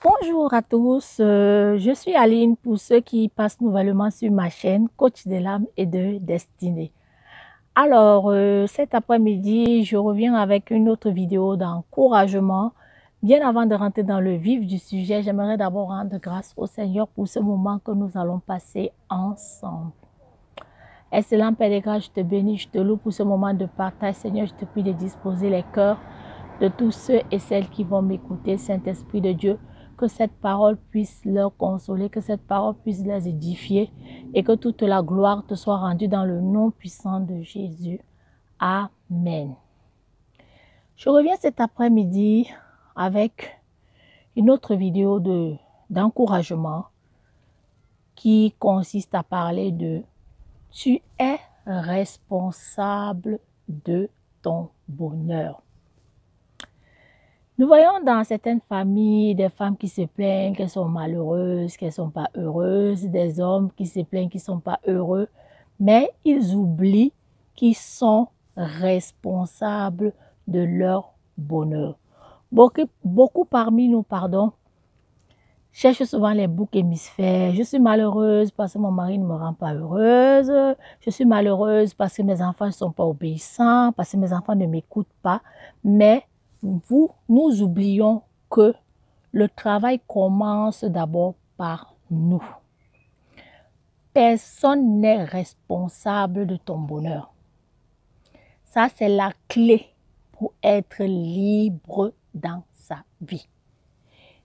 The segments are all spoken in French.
Bonjour à tous, je suis Aline pour ceux qui passent nouvellement sur ma chaîne Coach de l'âme et de destinée. Alors, cet après-midi, je reviens avec une autre vidéo d'encouragement. Bien avant de rentrer dans le vif du sujet, j'aimerais d'abord rendre grâce au Seigneur pour ce moment que nous allons passer ensemble. Excellent Père des grâces, je te bénis, je te loue pour ce moment de partage. Seigneur, je te prie de disposer les cœurs de tous ceux et celles qui vont m'écouter. Saint-Esprit de Dieu, que cette parole puisse leur consoler, que cette parole puisse les édifier et que toute la gloire te soit rendue dans le nom puissant de Jésus. Amen. Je reviens cet après-midi avec une autre vidéo d'encouragement qui consiste à parler de « Tu es responsable de ton bonheur ». Nous voyons dans certaines familles des femmes qui se plaignent qu'elles sont malheureuses, qu'elles ne sont pas heureuses, des hommes qui se plaignent qu'ils ne sont pas heureux, mais ils oublient qu'ils sont responsables de leur bonheur. Beaucoup parmi nous, cherchent souvent les boucs émissaires. Je suis malheureuse parce que mon mari ne me rend pas heureuse. Je suis malheureuse parce que mes enfants ne sont pas obéissants, parce que mes enfants ne m'écoutent pas. Mais nous oublions que le travail commence d'abord par nous. Personne n'est responsable de ton bonheur. Ça, c'est la clé pour être libre dans sa vie.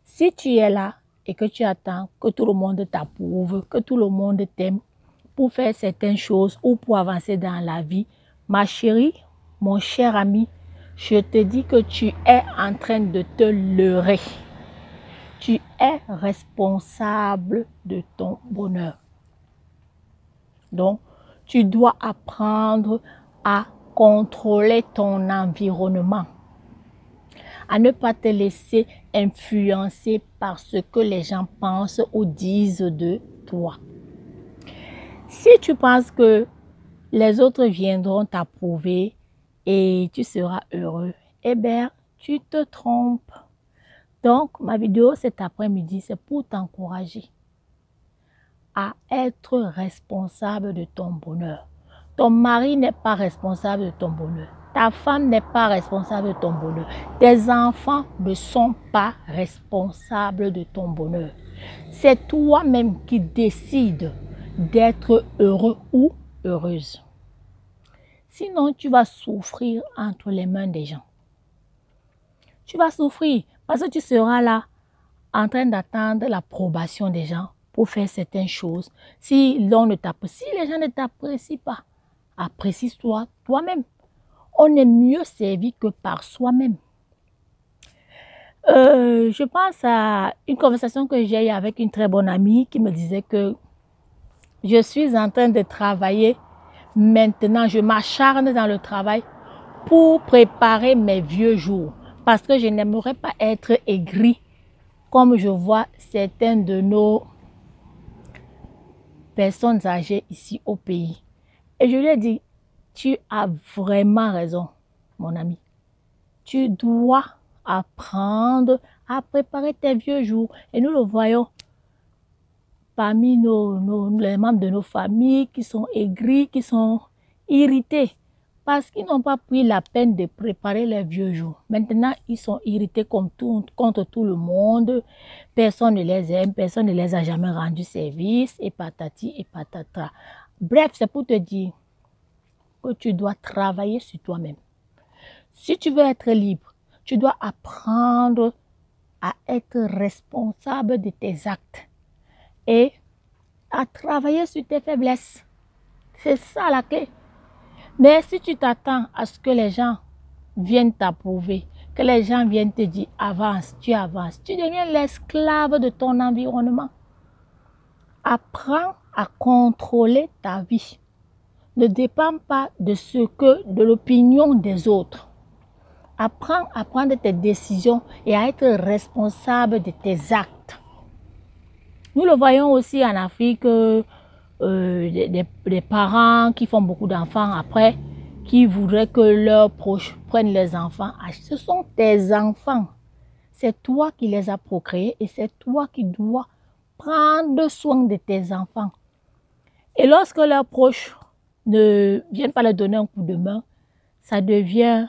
Si tu es là et que tu attends que tout le monde t'approuve, que tout le monde t'aime pour faire certaines choses ou pour avancer dans la vie, ma chérie, mon cher ami, je te dis que tu es en train de te leurrer. Tu es responsable de ton bonheur. Donc, tu dois apprendre à contrôler ton environnement, à ne pas te laisser influencer par ce que les gens pensent ou disent de toi. Si tu penses que les autres viendront t'approuver et tu seras heureux, eh bien, tu te trompes. Donc, ma vidéo cet après-midi, c'est pour t'encourager à être responsable de ton bonheur. Ton mari n'est pas responsable de ton bonheur. Ta femme n'est pas responsable de ton bonheur. Tes enfants ne sont pas responsables de ton bonheur. C'est toi-même qui décides d'être heureux ou heureuse. Sinon, tu vas souffrir entre les mains des gens. Tu vas souffrir parce que tu seras là en train d'attendre l'approbation des gens pour faire certaines choses. Si les gens ne t'apprécient pas, apprécie-toi toi-même. On est mieux servi que par soi-même. Je pense à une conversation que j'ai eue avec une très bonne amie qui me disait que je suis en train de travailler maintenant. Je m'acharne dans le travail pour préparer mes vieux jours parce que je n'aimerais pas être aigrie comme je vois certaines de nos personnes âgées ici au pays. Et je lui ai dit, tu as vraiment raison, mon ami. Tu dois apprendre à préparer tes vieux jours. Et nous le voyons parmi les membres de nos familles qui sont aigris, qui sont irrités parce qu'ils n'ont pas pris la peine de préparer les vieux jours. Maintenant, ils sont irrités contre tout le monde. Personne ne les aime, personne ne les a jamais rendu service, et patati et patata. Bref, c'est pour te dire que tu dois travailler sur toi-même. Si tu veux être libre, tu dois apprendre à être responsable de tes actes et à travailler sur tes faiblesses. C'est ça la clé. Mais si tu t'attends à ce que les gens viennent t'approuver, que les gens viennent te dire avance, tu deviens l'esclave de ton environnement. Apprends à contrôler ta vie. Ne dépends pas de l'opinion des autres. Apprends à prendre tes décisions et à être responsable de tes actes. Nous le voyons aussi en Afrique, des parents qui font beaucoup d'enfants après, qui voudraient que leurs proches prennent les enfants. Ce sont tes enfants. c'est toi qui les as procréés et c'est toi qui dois prendre soin de tes enfants. Et lorsque leurs proches ne viennent pas leur donner un coup de main, ça devient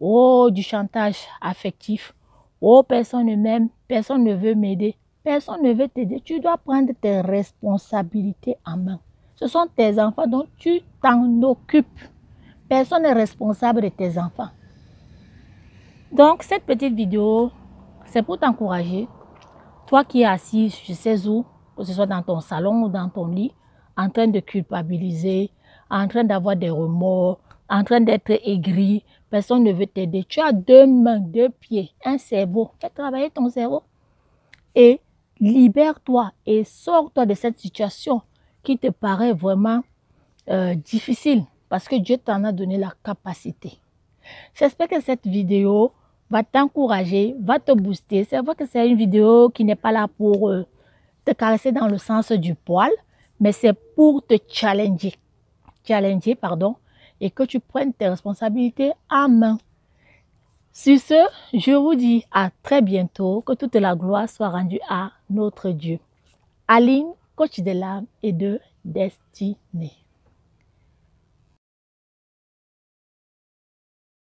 du chantage affectif. Personne ne m'aime, personne ne veut m'aider, personne ne veut t'aider. Tu dois prendre tes responsabilités en main. Ce sont tes enfants, donc tu t'en occupes. Personne n'est responsable de tes enfants. Donc, cette petite vidéo, c'est pour t'encourager. Toi qui es assis, je sais où, que ce soit dans ton salon ou dans ton lit, en train de culpabiliser, en train d'avoir des remords, en train d'être aigri, personne ne veut t'aider. Tu as 2 mains, 2 pieds, un cerveau. Fais travailler ton cerveau et libère-toi et sors-toi de cette situation qui te paraît vraiment difficile parce que Dieu t'en a donné la capacité. J'espère que cette vidéo va t'encourager, va te booster. C'est vrai que c'est une vidéo qui n'est pas là pour te caresser dans le sens du poil, mais c'est pour te challenger, et que tu prennes tes responsabilités en main. Sur ce, je vous dis à très bientôt, que toute la gloire soit rendue à notre Dieu. Aline, coach de l'âme et de destinée.